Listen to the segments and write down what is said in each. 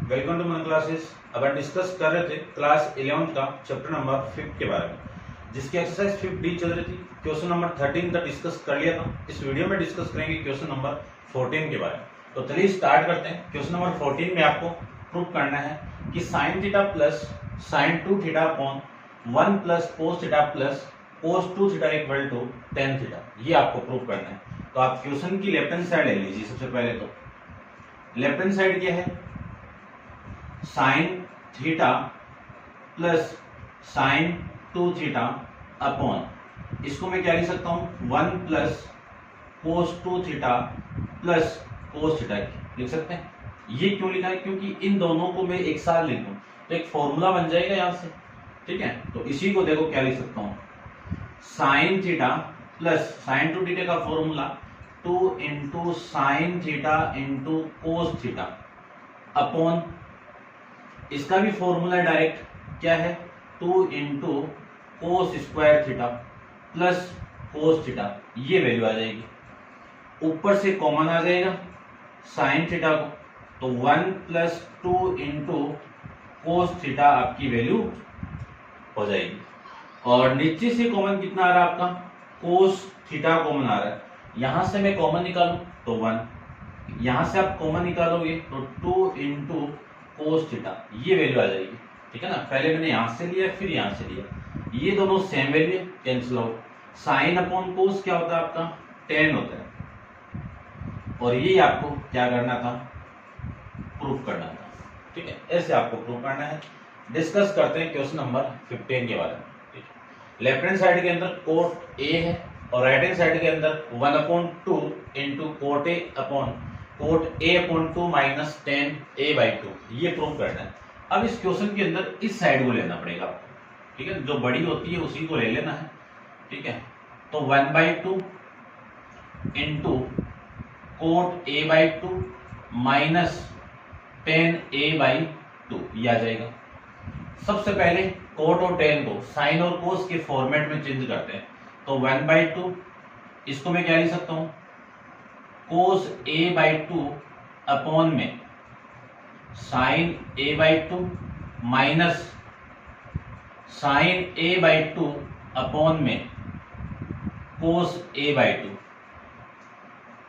Welcome to my classes. अब हम discuss कर रहे थे क्लास 11 का चैप्टर नंबर 5 के बारे में, जिसकी एक्सरसाइज 5D चल रही थी। क्वेश्चन नंबर 13 का डिस्कस कर लिया था। इस वीडियो में डिस्कस करेंगे क्वेश्चन नंबर 14 के बारे में। तो चलिए स्टार्ट करते हैं। क्वेश्चन नंबर 14 में आपको प्रूव करना है कि sine theta plus sine 2 theta upon 1 plus cos theta plus cos 2 theta equal to ten theta. ये आपको प्रूव करना है। तो आप क्वेश्चन की लेफ्ट हैंड साइड ले लीजिए। सबसे पहले तो लेफ्ट हैंड साइड क्या है, sign theta plus sine 2 theta upon, इसको मैं क्या लिख सकता हूं, 1 plus cos 2 theta plus cos theta लिख सकते हैं। ये क्यों लिखा है, क्योंकि इन दोनों को मैं एक साथ लिखूं तो एक फॉर्मूला बन जाएगा यहां से। ठीक है, तो इसी को देखो क्या लिख सकता हूं, sine theta plus sine 2 theta का formula 2 into sine theta into cos theta upon, इसका भी फॉर्मूला डायरेक्ट क्या है, 2 into cos square theta plus cos theta. ये वैल्यू आ जाएगी, ऊपर से कॉमन आ जाएगा साइन थीटा को, तो 1 प्लस 2 इंटू कोस थीटा आपकी वैल्यू हो जाएगी। और नीचे से कॉमन कितना आ रहा है आपका, कोस थीटा कॉमन आ रहा है। यहां से मैं कॉमन निकालू तो 1, यहां से आप कॉमन निकालोगे तो 2 इंटू कोस थीटा, ये वैल्यू आ जाएगी। ठीक है ना, पहले मैंने यहां से लिया फिर यहां से लिया, ये दोनों same value cancel out. Sine upon कोस क्या होता है आपका, टेन होता है। और ये आपको क्या करना था, प्रूफ करना था। ठीक है, ऐसे आपको प्रूफ करना है। डिस्कस करते हैं क्वेश्चन नंबर 15 के बारे में। ठीक है, लेफ्ट हैंड साइड के अंदर कोट ए है और राइट हैंड साइड के अंदर 1/2 into cot A upon cot A upon 2 minus 10a/2, ये प्रूव करना है। अब इस क्वेश्चन के अंदर इस साइड को लेना पड़ेगा आपको। ठीक है, जो बड़ी होती है उसी को ले लेना है। ठीक है, तो 1/2 into coat a/2 minus 10a/2, ये आ जाएगा। सबसे पहले कोट और टेन को साइन और कोस के फॉर्मेट में चेंज करते हैं। तो 1/2, इसको मैं क्या लिख सकता हूं, कोस a/2 अपॉन में sine a/2 minus sine a/2 upon में कोस a/2,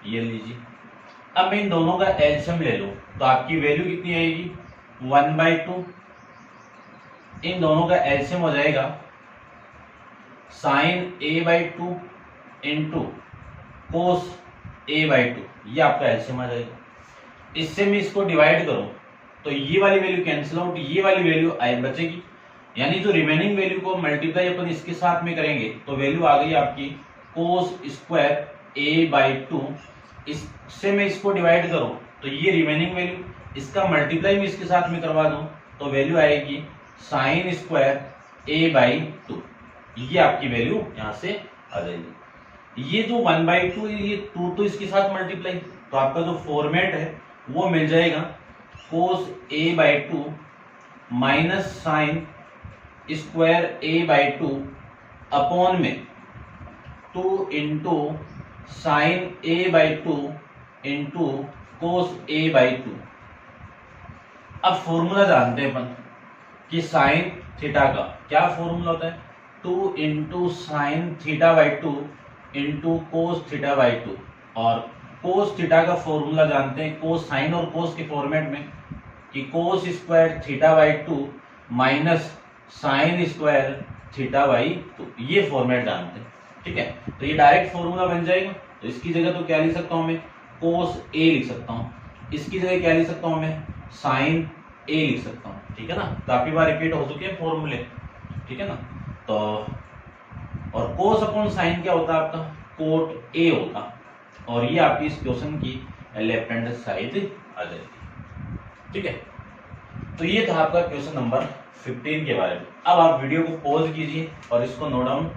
ये लीजिए। अब मैं इन दोनों का एलसीएम ले लूं तो आपकी वैल्यू कितनी आएगी, 1/2, इन दोनों का एलसीएम हो जाएगा sign a/2 into cos a/2, ये आपका एलसीएम आ जाएगा। इससे मैं इसको डिवाइड करूं तो ये वाली वैल्यू कैंसिल आउट, ये वाली वैल्यू आई बचेगी। यानी जो रिमेनिंग वैल्यू को मल्टीप्लाई अपन इसके साथ में करेंगे तो वैल्यू आ गई आपकी कोस स्क्वायर a/2। इससे मैं इसको डिवाइड करूं तो ये रिमेनिंग वैल्यू, इसका मल्टीप्लाई में इसके साथ में करवा दूं तो वैल्यू आएगी साइन स्क्वायर a/2। ये आपकी वैल्यू यहां से आ जाएगी। ये जो 1/2 ये 2 तो इसके साथ मल्टीप्लाई, तो आपका जो फॉर्मेट है वो मिल जाएगा कोस a/2 minus sine square a/2 upon में 2 into sign a/2 into cos a/2। अब फॉर्मूला जानते हैं अपन कि साइन थीटा का क्या फॉर्मूला होता है, 2 इंटू साइन थीटा/2 इंटू कोस थीटा/2। और कोस थीटा का फॉर्मूला जानते हैं कोस साइन और कोस के फॉर्मेट में कि cos square थीटा/2 minus sine square थीटा/2, ये फॉर्मेट जानते हैं। ठीक है, तो ये डायरेक्ट फॉर्मूला बन जाएगा। तो इसकी जगह तो क्या लिख सकता हूं मैं, कोस ए लिख सकता हूं। इसकी जगह क्या लिख सकता हूं मैं, साइन ए लिख सकता हूं। ठीक है ना, काफी बार रिपीट हो चुके हैं फॉर्मूले। ठीक है ना, तो और कोस अपॉन साइन क्या होता है आपका, कोट ए होता, और ये आपकी इस क्वेश्चन की लेफ्ट हैंड साइड आ जाएगी। ठीक है, तो ये था आपका क्वेश्चन नंबर 15 के बारे में। अब आप वीडियो को पॉज कीजिए और इसको नोट डाउन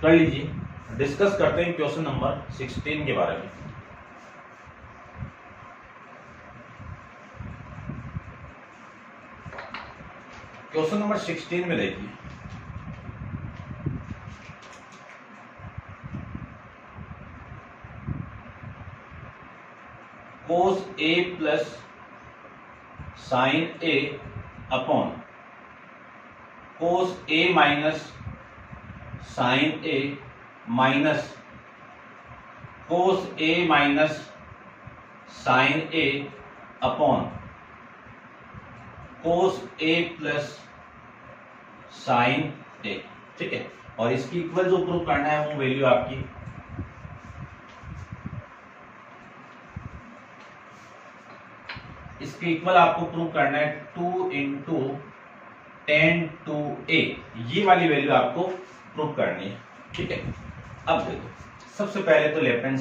कर लीजिए। डिस्कस करते हैं क्वेश्चन नंबर 16 के बारे में। क्वेश्चन नंबर 16 में देखिए, कोस A plus sine A upon cos A minus sine A minus cos A minus sine A upon cos A plus sine ए। ठीक है, और इसकी इक्वल जो प्रूव करना है वो वैल्यू आपकी इसकी इक्वल आपको प्रूव करना है 2 इंटू 10 टू ए, ये वाली वैल्यू आपको प्रूव करनी है। ठीक है, अब देखो सबसे पहले तो लेफ्ट हैंड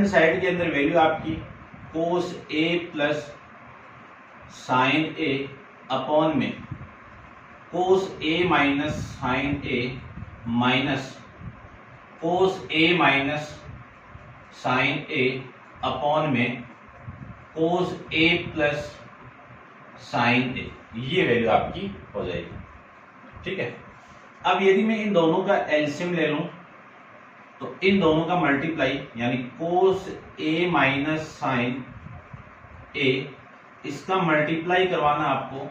साइड के अंदर वैल्यू आपकी कोस A plus sine A upon में कोस A minus sine A minus cos A minus sine A upon में कोस ए प्लस साइन ए, ये वैल्यू आपकी हो जाएगी। ठीक है, अब यदि मैं इन दोनों का एलसीएम ले लूं तो इन दोनों का मल्टीप्लाई यानी कोस ए माइनस साइन ए, इसका मल्टीप्लाई करवाना आपको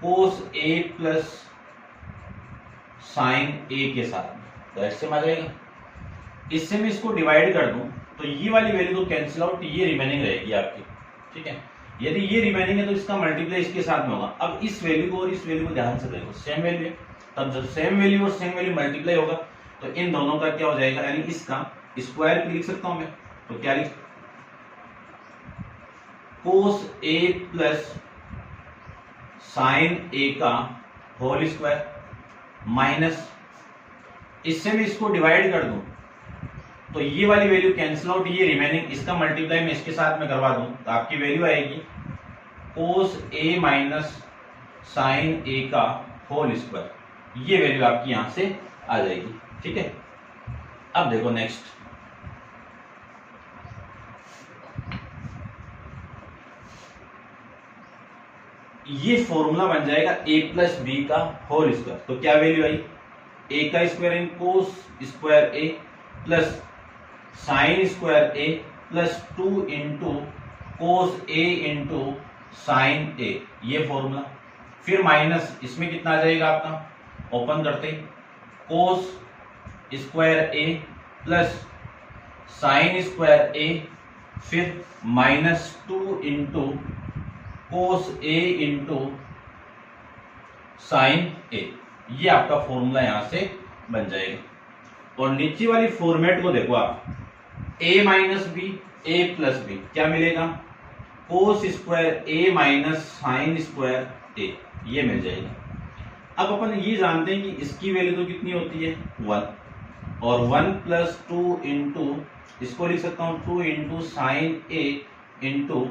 कोस ए प्लस साइन ए के साथ, तो एलसीएम आ जाएगा। इससे मैं इसको डिवाइड कर दूं तो ये वाली वैल्यू तो कैंसिल आउट, ये रिमेनिंग रहेगी आपकी। ठीक है, यदि ये रिमेनिंग है तो इसका मल्टीप्लाई इसके साथ में होगा। अब इस वैल्यू को और इस वैल्यू को ध्यान से देखो, सेम वैल्यू है, तब जब सेम वैल्यू और सेम वैल्यू मल्टीप्लाई होगा तो इन दोनों का क्या हो जाएगा, यानी इसका स्क्वायर लिख सकता हूं मैं, तो क्या लिख कोस ए प्लस साइन ए का होल स्क्वायर माइनस, इससे मैं इसको डिवाइड कर दूं तो ये वाली वैल्यू कैंसिल आउट, ये रिमेनिंग, इसका मल्टीप्लाई मैं इसके साथ में करवा दूं तो आपकी वैल्यू आएगी कोस ए माइनस साइन ए का होल स्क्वायर, ये वैल्यू आपकी यहां से आ जाएगी। ठीक है, अब देखो नेक्स्ट, ये फॉर्मूला बन जाएगा a प्लस बी का होल स्क्वायर, तो क्या वैल्यू आई, a का square in cos square a plus sine square A plus 2 into cos A into sine A, ये फॉर्मूला। फिर माइनस, इसमें कितना आ जाएगा आपका, ओपन करते ही कोस square A plus sine square ए, फिर minus 2 into cos A into sine A, ये आपका फॉर्मूला यहां से बन जाएगा। और नीचे वाली फॉर्मेट को देखो आप, a minus b a plus b, क्या मिलेगा, cos square a minus sine square a, ये मिल जाएगा। अब अपन ये जानते हैं कि इसकी वैल्यू तो कितनी होती है 1, और 1 प्लस 2 इंटू, इसको लिख सकता हूं 2 इंटू साइन ए इंटू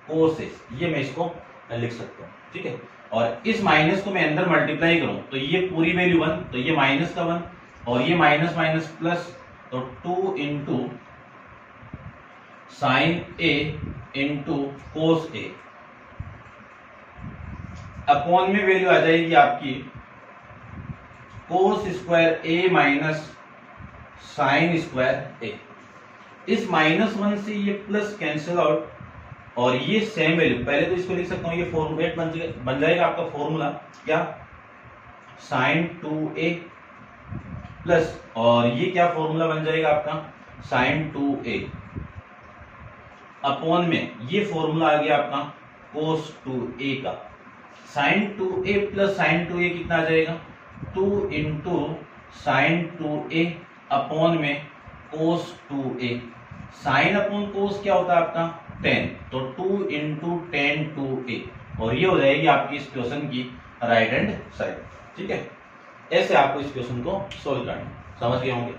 कोस ए, ये मैं इसको लिख सकता हूं। ठीक है, और इस माइनस को मैं अंदर मल्टीप्लाई करूं तो ये पूरी वैल्यू 1, तो ये माइनस का 1 और ये माइनस माइनस प्लस, तो 2 इंटू साइन ए इंटू कोस ए, अपॉन में वैल्यू आ जाएगी आपकी कोस square a minus sine square ए। इस -1 से ये प्लस कैंसिल आउट और ये सेम वैल्यू, पहले तो इसको लिख सकता हूं, ये फॉर्मेट बन जाएगा आपका फॉर्मूला, क्या साइन 2a प्लस, और ये क्या फॉर्मूला बन जाएगा आपका साइन 2a अपॉन में ये फॉर्मूला आ गया आपका कोस 2a का, sign 2a plus sign 2a कितना आ जाएगा 2 इंटू साइन 2a अपॉन में कोस 2a, साइन अपॉन कोस क्या होता है आपका 10, तो 2 इंटू 10 2a, और ये हो जाएगी आपकी इस क्वेश्चन की राइट हैंड साइड। ठीक है, ऐसे आपको इस क्वेश्चन को सोल्व करना है, समझ गए होंगे।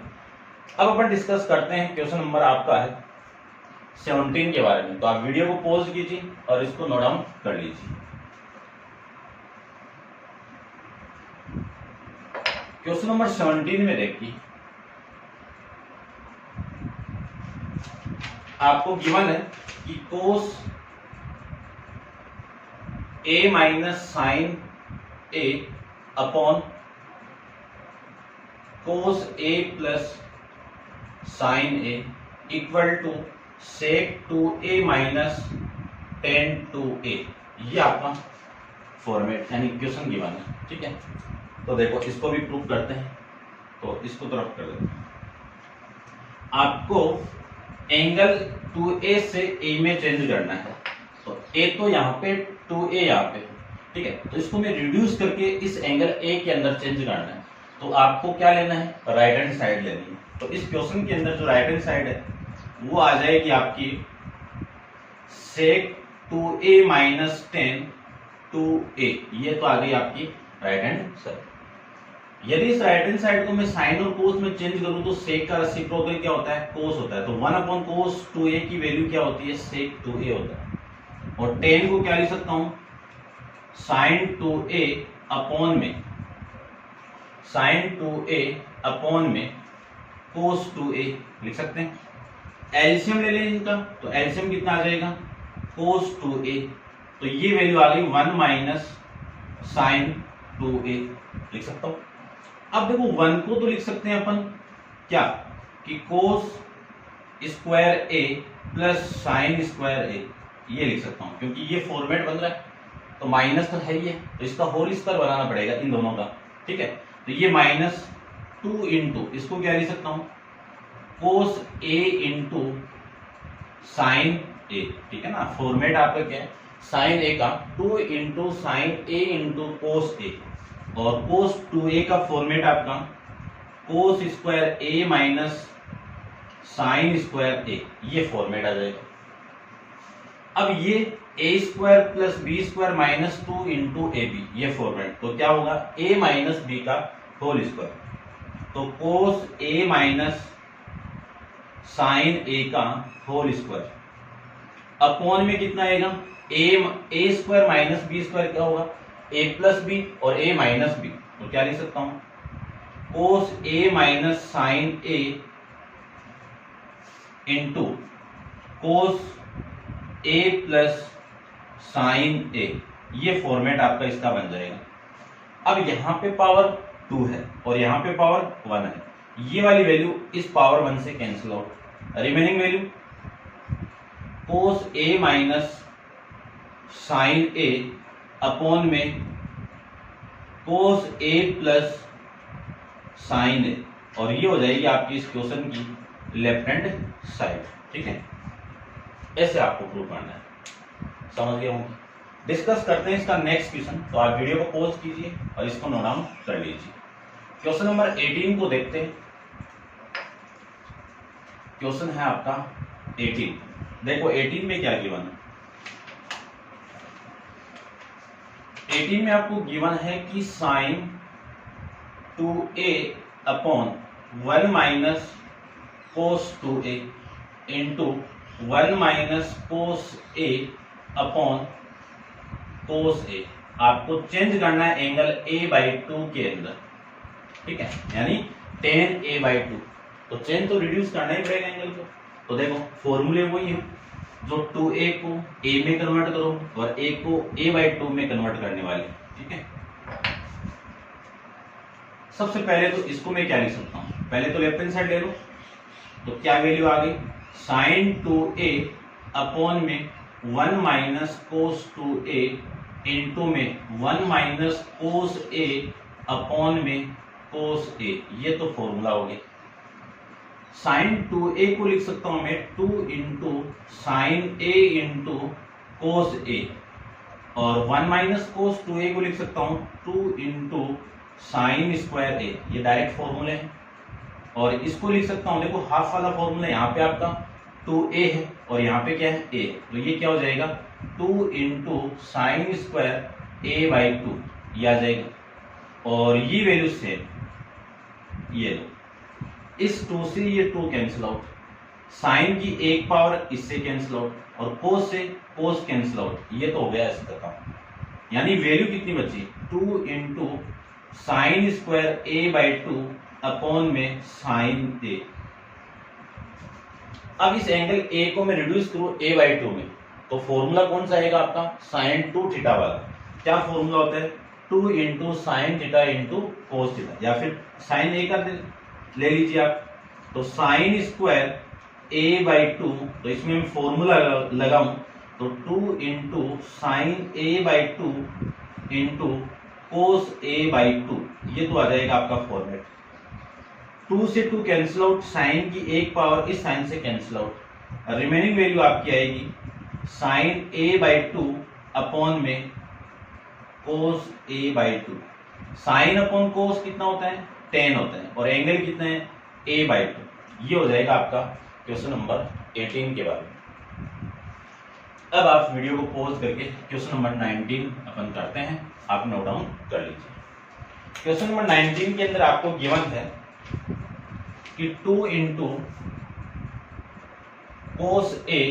अब अपन डिस्कस करते हैं क्वेश्चन नंबर आपका है 17 के बारे में, तो आप वीडियो को पॉज कीजिए और इसको नोट डाउन कर लीजिए। क्वेश्चन नंबर 17 में देखिए, आपको गिवन है कि cos A minus sine A upon cos A plus sine A equal to sec 2a minus tan 2a, ये आपका फॉर्मेट यानी इक्वेशन गिवन है। ठीक है, तो देखो इसको भी प्रूव करते हैं, तो इसको तरफ कर देते हैं। आपको एंगल 2a से a में चेंज करना है, तो a तो यहाँ पे 2a यहाँ पे, ठीक है, तो इसको मैं रिड्यूस करके इस एंगल a के अंदर चेंज करना है, तो आपको क्या लेना है, राइट हैंड साइड लेनी है। तो इस क्वेश्चन के अंदर जो राइट हैंड साइड है वो आ जाएगी आपकी sec 2a minus tan 2a, ये तो आ गई आपकी राइट हैंड साइड। यदि इस राइट हैंड साइड को मैं साइन और कोस में चेंज करूं तो सेक का रेसिप्रोकल क्या होता है, कोस होता है, तो 1/cos 2a की वैल्यू क्या होती है, sec 2a होता है। और tan को क्या लिख सकता हूं, sin 2a अपॉन में sin 2a अपॉन में cos 2a लिख सकते हैं। एलसीएम ले लें इनका, तो एलसीएम कितना आ जाएगा, cos 2a, तो ये वैल्यू आ गई 1 माइनस sin 2a लिख सकता हूं। अब देखो 1 को तो लिख सकते हैं अपन क्या कि cos square a plus sin square a, ये लिख सकता हूं, क्योंकि ये फॉर्मेट बन रहा है, तो माइनस तो है ही है, तो इसका होल स्क्वायर बनाना पड़ेगा इन दोनों का। ठीक है, तो ये माइनस 2 इंटू, इसको क्या लिख सकता हूं, cos a into sine a, ठीक है ना, फॉर्मेट आपका क्या है, साइन a का 2 into sine a into cos a, और cos 2a का फॉर्मेट आपका cos square a minus sine square a, ये फॉर्मेट आ जाएगा। अब ये a square plus b square minus 2 into a b, ये फॉर्मेट, तो क्या होगा, a माइनस बी का होल स्क्वायर, तो cos a minus sine a का होल स्क्वायर अपॉन में कितना आएगा, a square minus b square क्या होगा, a प्लस बी और a माइनस बी, तो क्या लिख सकता हूं, cos a minus sine a into cos a plus sine a, ये फॉर्मेट आपका इसका बन जाएगा। अब यहां पे पावर 2 है और यहां पे पावर 1 है, ये वाली वैल्यू इस पावर 1 से cancel out, remaining value cos a minus sine a upon में cos a plus sine a, और ये हो जाएगी आपकी इस क्वेश्चन की लेफ्ट हैंड साइड। ठीक है, ऐसे आपको प्रूव करना है, समझ गए होंगे। डिस्कस करते हैं इसका नेक्स्ट क्वेश्चन, तो आप वीडियो को पॉज कीजिए और इसको नोट डाउन कर लीजिए। क्वेश्चन नंबर 18 को देखते हैं। क्वेश्चन है आपका 18, देखो 18 में क्या गिवन है, 18 में आपको गिवन है कि sine 2a upon 1 minus cos 2a into 1 minus cos a upon cos a, आपको चेंज करना है एंगल a/2 के अंदर। ठीक है, यानी tan a/2, तो चेंज तो रिड्यूस करना ही पड़ेगा एंगल को, तो देखो फॉर्मूले वही है, जो 2a को a में कन्वर्ट करो और a को a/2 में कन्वर्ट करने वाले। ठीक है, सबसे पहले तो इसको मैं क्या लिख सकता हूं, पहले तो लेफ्ट हैंड साइड ले लो, तो क्या वैल्यू आ गई, साइन 2a अपॉन में 1 माइनस कोस 2a इंटू में 1 माइनस कोस a अपॉन में कोस a, ये तो फॉर्मूला हो गया। साइन 2a को लिख सकता हूं मैं 2 into sine a into cos a, और 1 माइनस कोस 2a को लिख सकता हूं 2 इंटू साइन स्क्वायर a, ये डायरेक्ट फॉर्मूले है। और इसको लिख सकता हूं, देखो हाफ वाला फॉर्मूला, यहाँ पे आपका 2a है और यहाँ पे क्या है a, तो ये क्या हो जाएगा 2 इंटू साइन स्क्वायर a/2, ये आ जाएगा। और ये वैल्यू सेम, ये लो, इस 2 से ये 2 कैंसिल आउट, साइन की एक पावर इससे कैंसिल आउट, और कोस से कोस कैंसिल आउट, ये तो हो गया इसका काम। यानी वैल्यू कितनी बची, 2 into sine square a/2 upon में साइन a। अब इस एंगल a को मैं रिड्यूस करूं a/2 में, तो फॉर्मूला कौन सा आएगा आपका, साइन 2 थीटा वाला। क्या फॉर्मूला होता है, 2 into sine theta into cos theta, या फिर साइन a का ले लीजिए आप, तो साइन स्क्वायर a/2, तो इसमें मैं फॉर्मूला लगाऊं तो 2 into sign a/2 into cos a/2, ये तो आ जाएगा आपका फॉर्मेट। 2 से 2 कैंसिल आउट, साइन की एक पावर इस साइन से कैंसिल आउट, रिमेनिंग वैल्यू आपकी आएगी साइन a/2 अपॉन में कोस a/2। साइन अपॉन कोस कितना होता है, 10 होता है, और एंगल कितना है, a/2। ये हो जाएगा आपका क्वेश्चन नंबर 18 के बारे में। अब आप वीडियो को पॉज करके क्वेश्चन नंबर 19 अपन करते हैं, आप नोट डाउन कर लीजिए। क्वेश्चन नंबर 19 के अंदर आपको गिवन है कि 2 into cos a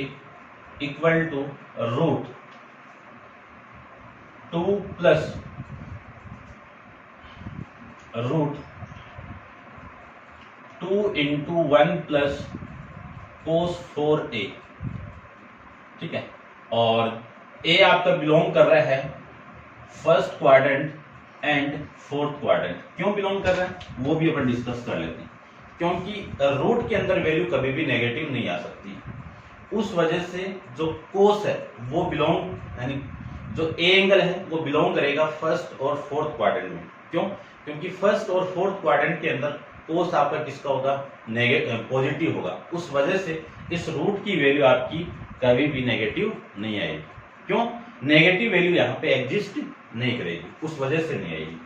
equal to root 2 plus root 2 into 1 plus cos 4a, ठीक है। और a आपका बिलोंग कर रहा है first quadrant and fourth quadrant. क्यों बिलोंग कर रहा है वो भी अपन डिस्कस कर लेते हैं, क्योंकि रूट के अंदर वैल्यू कभी भी नेगेटिव नहीं आ सकती। उस वजह से जो कोस है वो बिलोंग, यानी जो ए एंगल है वो बिलोंग करेगा फर्स्ट और फोर्थ क्वाड्रेंट में। क्यों? क्योंकि फर्स्ट और फोर्थ क्वाड्रेंट के अंदर कोस आपका किसका होगा, पॉजिटिव होगा। उस वजह से इस रूट की वैल्यू आपकी कभी भी नेगेटिव नहीं आएगी। क्यों? नेगेटिव वैल्यू यहाँ पे एग्जिस्ट नहीं करेगी, उस वजह से नहीं आएगी।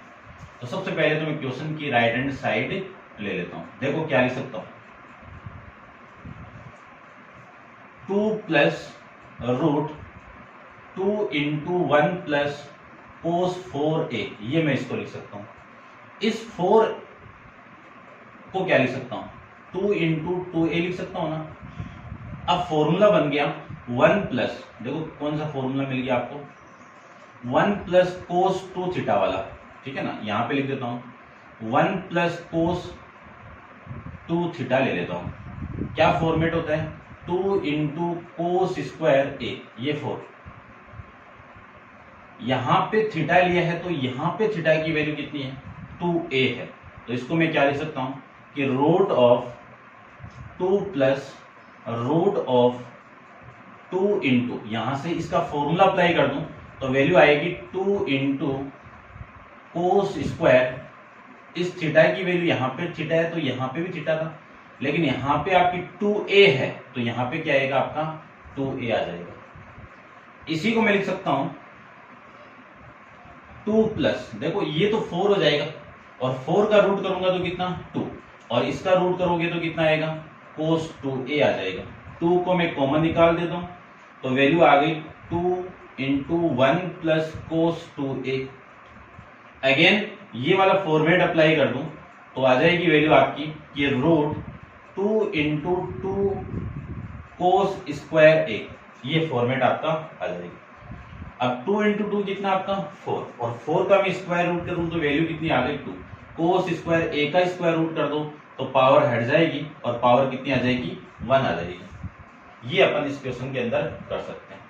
तो सबसे पहले तो मैं क्वेश्चन की राइट हैंड साइड ले लेता हूं। देखो क्या लिख सकता हूं, 2 plus root 2 into 1 plus cos 4a, ये मैं इसको लिख सकता हूं। इस 4 को क्या लिख सकता हूं, 2 इंटू 2a लिख सकता हूं ना। अब फॉर्मूला बन गया 1 प्लस, देखो कौन सा फॉर्मूला मिल गया आपको, 1 प्लस कोस 2 थीटा वाला, ठीक है ना। यहां पे लिख देता हूं 1 प्लस कोस 2 थीटा ले लेता हूं। क्या फॉर्मेट होता है, 2 इंटू कोस स्क्वायर a, ये 4। यहां पे थीटा लिया है तो यहां पे थीटा की वैल्यू कितनी है, 2a है। तो इसको मैं क्या लिख सकता हूं कि root of 2 plus root of 2 into, यहां से इसका फॉर्मूला अप्लाई कर दूं तो वैल्यू आएगी 2 इंटू कोस स्क्वायर, इस थीटा की वैल्यू यहां पे थीटा है तो यहां पे भी थीटा था, लेकिन यहां पे आपकी 2a है तो यहां पे क्या आएगा आपका 2a आ जाएगा। इसी को मैं लिख सकता हूं 2 प्लस, देखो ये तो 4 हो जाएगा, और 4 का रूट करूंगा तो कितना 2, और इसका रूट करोगे तो कितना आएगा कोस 2a आ जाएगा। 2 को मैं कॉमन निकाल देता हूं तो वैल्यू आ गई 2 इंटू 1 प्लस कोस 2a। अगेन ये वाला फॉर्मेट अप्लाई कर दूं तो आ जाएगी वैल्यू आपकी ये root 2 into 2 cos square a, ये फॉर्मेट आपका आ जाएगा। अब 2 इंटू 2 कितना आपका 4, और 4 का मैं स्क्वायर रूट करूं तो वैल्यू कितनी आ गई 2। कोस स्क्वायर a का स्क्वायर रूट कर दो तो पावर हट जाएगी और पावर कितनी आ जाएगी 1 आ जाएगी। ये अपन इस क्वेश्चन के अंदर कर सकते हैं,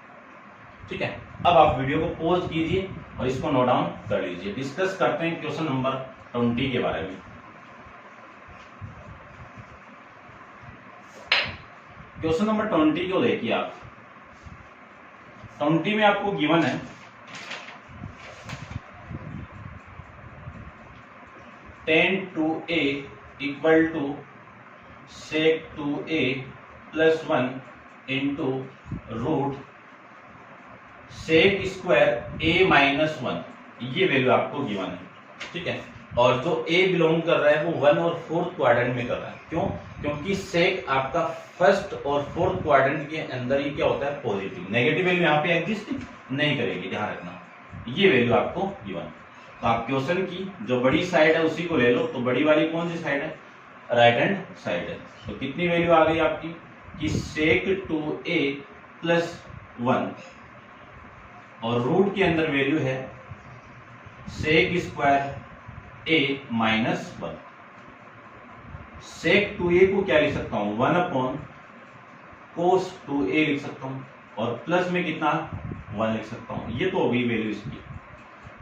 ठीक है। अब आप वीडियो को पॉज कीजिए और इसको नोट डाउन कर लीजिए। डिस्कस करते हैं क्वेश्चन नंबर 20 के बारे में। क्वेश्चन नंबर 20 को देखिए आप। 20 में आपको गिवन है 10 2a equal to sec 2a plus 1 into root sec square a minus 1, ये वैल्यू आपको गिवन है, ठीक है। और जो a बिलोंग कर रहा है वो 1 और 4th क्वाड्रेंट में कर रहा है। क्यों? क्योंकि सेक आपका फर्स्ट और 4th क्वाड्रेंट के अंदर ही क्या होता है पॉजिटिव, नेगेटिव वैल्यू यहाँ पे एग्जिस्ट नहीं करेगी, ध्यान रखना। ये वैल्यू आपको गिवन। तो आप क्वेश्चन की जो बड़ी साइड है उसी को ले लो। तो बड़ी वाली कौन सी साइड है, राइट हैंड साइड है। तो कितनी वैल्यू आ गई आपकी कि sec 2a प्लस 1, और रूट के अंदर वैल्यू है sec square a minus 1। sec 2a को क्या लिख सकता हूं 1 अपॉन cos 2a लिख सकता हूं, और प्लस में कितना 1 लिख सकता हूं। ये तो हो गई वैल्यू इसकी।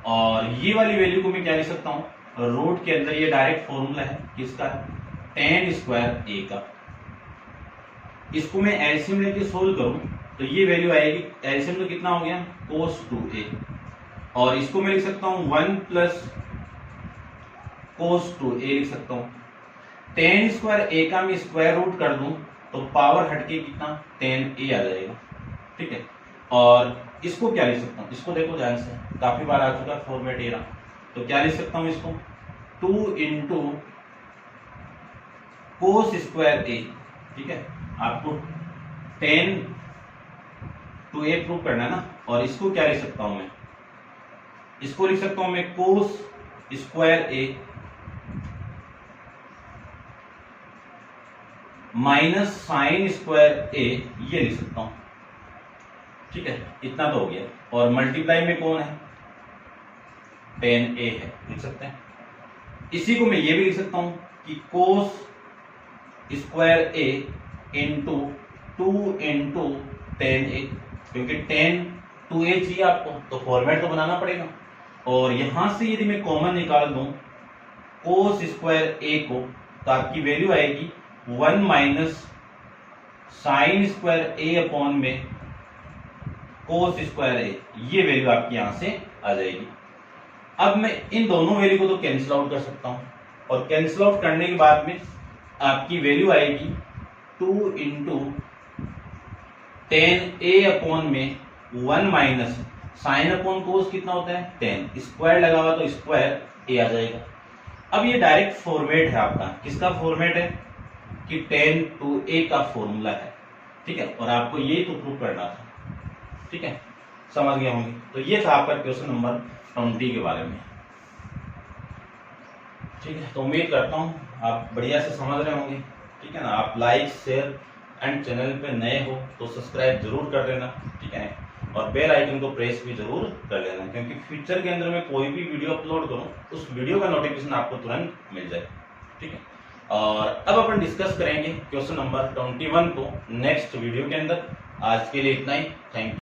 और ये वाली वैल्यू को मैं क्या लिख सकता हूं, रूट के अंदर ये डायरेक्ट फॉर्मूला है किसका, tan स्क्वायर a का। इसको मैं एलसीएम लेके सोल्व करूं तो ये वैल्यू आएगी, एलसीएम तो कितना हो गया cos 2a, और इसको मैं लिख सकता हूं 1 प्लस cos 2a लिख सकता हूं। tan स्क्वायर a का मैं स्क्वायर रूट कर दूं तो पावर हटके कितना tan a आ जाएगा, ठीक है। और इसको क्या लिख सकता हूं, इसको देखो ध्यान से, काफी बार आ चुका फॉर्मेट ये रहा, तो क्या लिख सकता हूं इसको 2 इंटू कोस स्क्वायर a, ठीक है। आपको tan 2a प्रूव करना है ना, और इसको क्या लिख सकता हूं मैं, इसको लिख सकता हूं मैं कोस square a minus sine square a, ये लिख सकता हूं, ठीक है। इतना तो हो गया, और मल्टीप्लाई में कौन है tan a है, लिख सकते हैं। इसी को मैं ये भी लिख सकता हूं कि कोस square a into 2 into tan a, क्योंकि tan 2a चाहिए आपको, तो फॉर्मेट तो बनाना पड़ेगा। और यहां से यदि मैं कॉमन निकाल दूं कोस स्क्वायर a को, तो आपकी वैल्यू आएगी 1 minus sine square a upon में कोस स्क्वायर a, ये वैल्यू आपकी यहां से आ जाएगी। अब मैं इन दोनों वैल्यू को तो कैंसिल आउट कर सकता हूं, और कैंसिल आउट करने के बाद में आपकी वैल्यू आएगी 2 इंटू टेन ए अपॉन में 1 माइनस साइन अपॉन कोस कितना होता है 10, स्क्वायर लगा हुआ तो स्क्वायर ए आ जाएगा। अब ये डायरेक्ट फॉर्मेट है आपका, किसका फॉर्मेट है कि tan 2a का फॉर्मूला है, ठीक है। और आपको ये तो प्रूव करना था, ठीक है, समझ गए होंगे। तो ये था आपका क्वेश्चन नंबर 20 के बारे में, ठीक है। तो उम्मीद करता हूँ आप बढ़िया से समझ रहे होंगे, ठीक है ना। आप लाइक शेयर एंड चैनल पे नए हो तो सब्सक्राइब जरूर कर लेना, ठीक है, और बेल आइकन को प्रेस भी जरूर कर लेना, क्योंकि फ्यूचर के अंदर मैं कोई भी वीडियो अपलोड करूँ उस वीडियो का नोटिफिकेशन आपको तुरंत मिल जाए, ठीक है। और अब अपन डिस्कस करेंगे क्वेश्चन नंबर 21 को नेक्स्ट वीडियो के अंदर। आज के लिए इतना ही, थैंक यू।